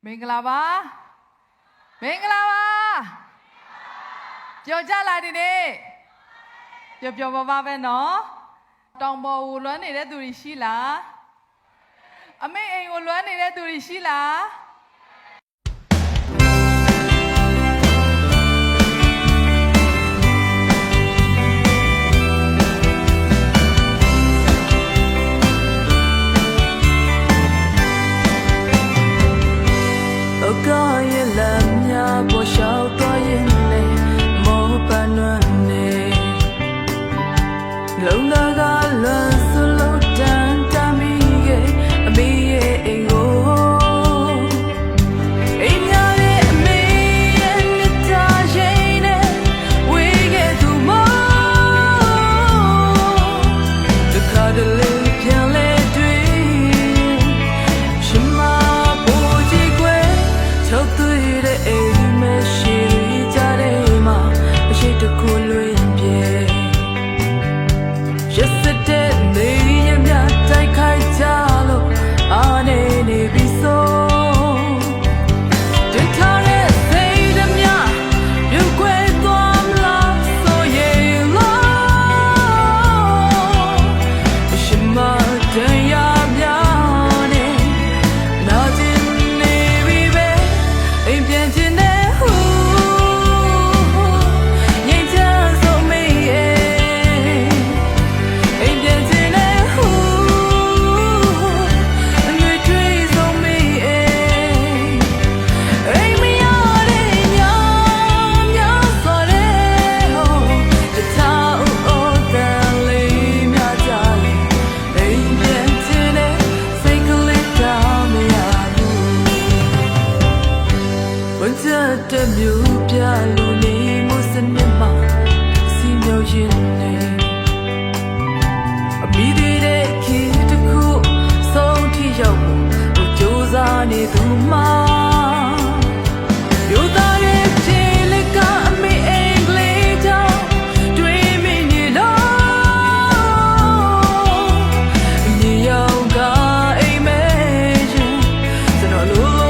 မင်္ဂလာပါမင်္ဂလာပါကြော်ကြလာဒီနေ့ပျော်ပါပဲနော်တောင်ပေါ်ကိုလွမ်းနေတဲ့သူတွေရှိလားအမေအိမ်ကိုလွမ်းနေတဲ့သူတွေရှိလားမျိုးပြလို့နေမိုးစနစ်မှာစီမြောက်ရင်နေအမိသေးတဲ့ခေတ်တစ်ခုဆုံးထိရောက်ဖို့ကြိုးစားနေသူမှာယူသားရဲ့ခြေလက်ကအမေအင်္ဂလိပ်ကြောင့်တွေးမိနေလို့မြေရောက်ကအိမ်မဲရင်ကျွန်တော်လုံး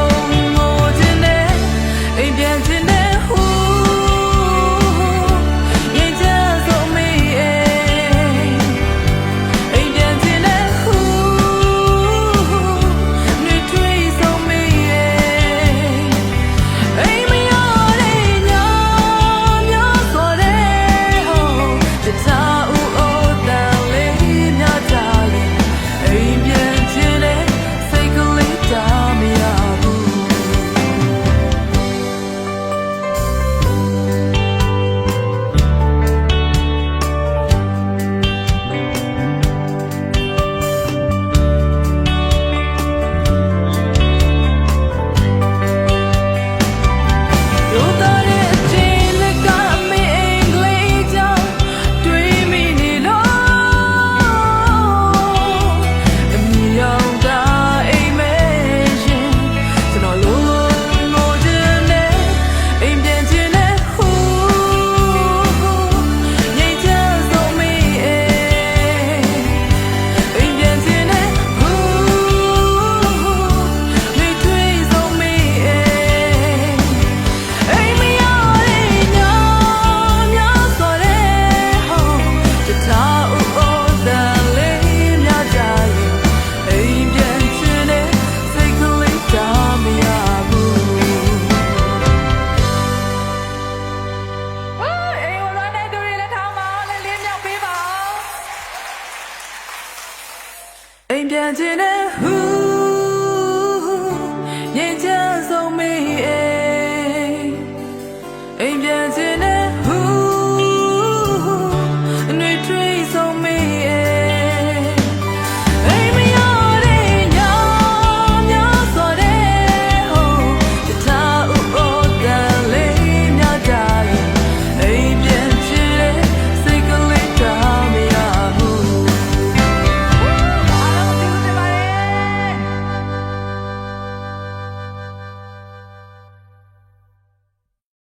အိမ်ပြန်ချင်တဲ့